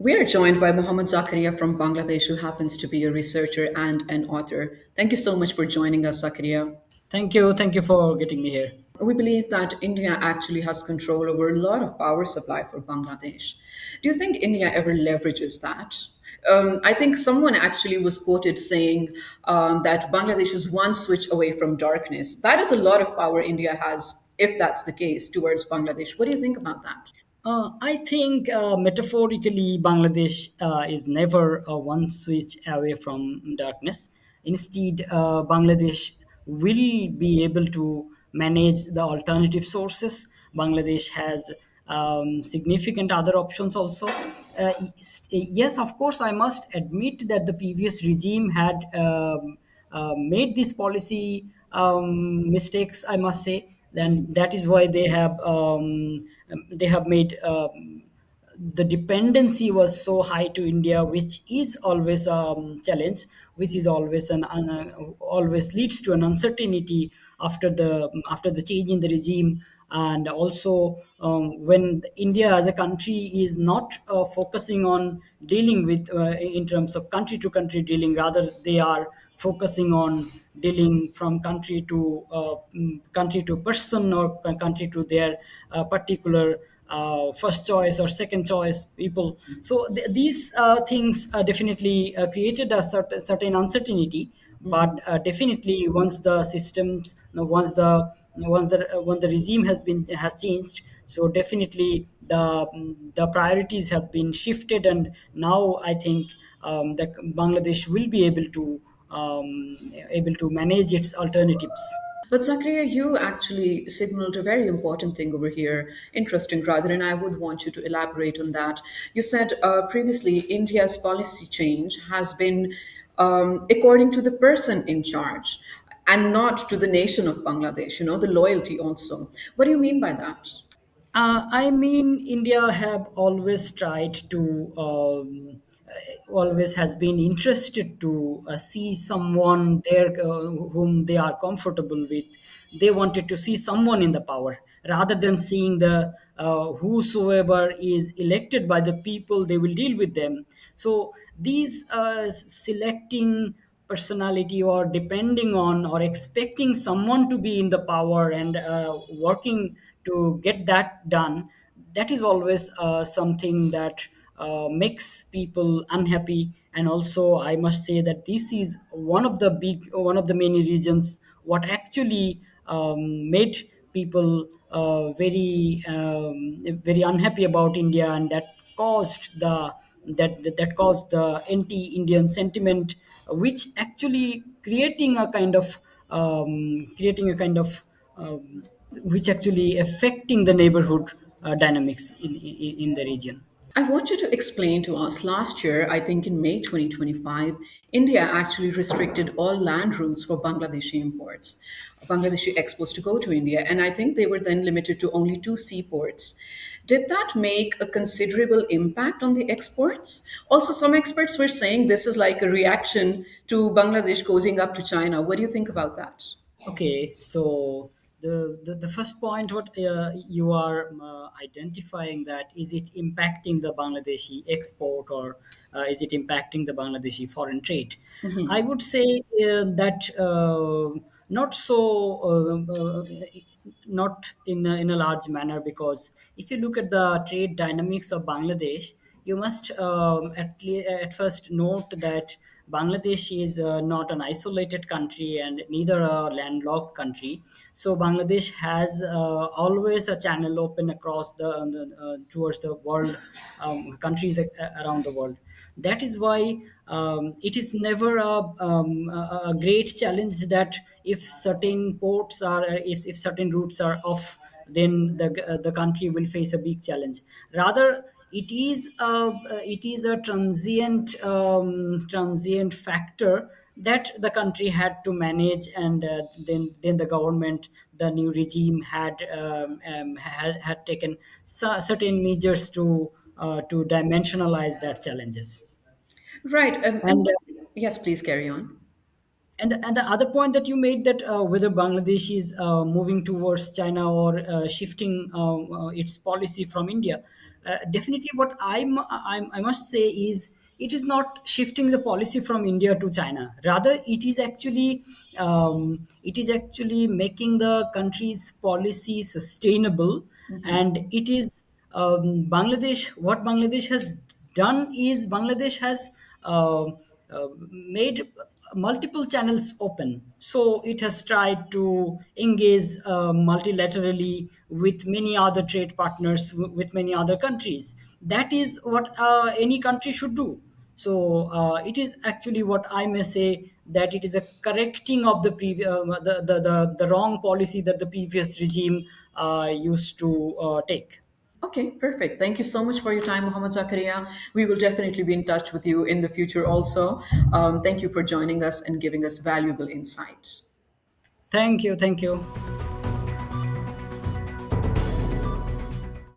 We are joined by Muhammad Zakaria from Bangladesh, who happens to be a researcher and an author. Thank you so much for joining us, Zakaria. Thank you. Thank you for getting me here. We believe that India actually has control over a lot of power supply for Bangladesh. Do you think India ever leverages that? I think someone actually was quoted saying that Bangladesh is one switch away from darkness. That is a lot of power India has, if that's the case, towards Bangladesh. What do you think about that? I think metaphorically, Bangladesh is never one switch away from darkness. Instead, Bangladesh will be able to manage the alternative sources. Bangladesh has significant other options also. Yes, of course, I must admit that the previous regime had made this policy mistakes, I must say. Then that is why they have made the dependency was so high to India, which is always a challenge, which is always always leads to an uncertainty after the change in the regime. And also, when India as a country is not focusing on dealing with in terms of country to country dealing, rather they are focusing on dealing from country to person, or country to their particular first choice or second choice people. So these things definitely created a certain uncertainty. But definitely, once the systems, when the regime has changed, so definitely the priorities have been shifted, and now I think that Bangladesh will be able to manage its alternatives. But Zakaria, you actually signaled a very important thing over here, interesting rather, and I would want you to elaborate on that. You said previously India's policy change has been according to the person in charge and not to the nation of Bangladesh, the loyalty also. What do you mean by that? I mean, India have always tried to, always has been interested to see someone there whom they are comfortable with. They wanted to see someone in the power rather than seeing the whosoever is elected by the people. They will deal with them. So these selecting personality, or depending on or expecting someone to be in the power and working to get that done, that is always something that makes people unhappy. And also, I must say that this is one of the many reasons what actually made people very unhappy about India, and that caused the anti-Indian sentiment, which actually creating a kind of which actually affecting the neighborhood dynamics in the region. I want you to explain to us last year, I think in May 2025, India actually restricted all land routes for Bangladeshi imports, Bangladeshi exports to go to India. And I think they were then limited to only two seaports. Did that make a considerable impact on the exports? Also, some experts were saying this is like a reaction to Bangladesh closing up to China. What do you think about that? Okay, so the first point, what you are identifying, that is it impacting the Bangladeshi export, or is it impacting the Bangladeshi foreign trade? I would say that not so, not in a large manner, because if you look at the trade dynamics of Bangladesh, you must at first note that Bangladesh is not an isolated country and neither a landlocked country. So Bangladesh has always a channel open across towards the world, countries around the world. That is why it is never a great challenge that if certain ports are, if certain routes are off, then the country will face a big challenge. Rather, it is a transient factor that the country had to manage, and then the government, the new regime had taken certain measures to dimensionalize that challenges. Right. And And so, yes, please carry on. And the other point that you made, that whether Bangladesh is moving towards China or shifting its policy from India, definitely what I must say is it is not shifting the policy from India to China. Rather, it is actually making the country's policy sustainable, and it is Bangladesh. What Bangladesh has done is Bangladesh has made multiple channels open. So it has tried to engage multilaterally with many other trade partners, with many other countries. That is what any country should do. So it is actually what I may say, that it is a correcting of the the wrong policy that the previous regime used to take. Okay, perfect. Thank you so much for your time, Muhammad Zakaria. We will definitely be in touch with you in the future also. Thank you for joining us and giving us valuable insights. Thank you. Thank you.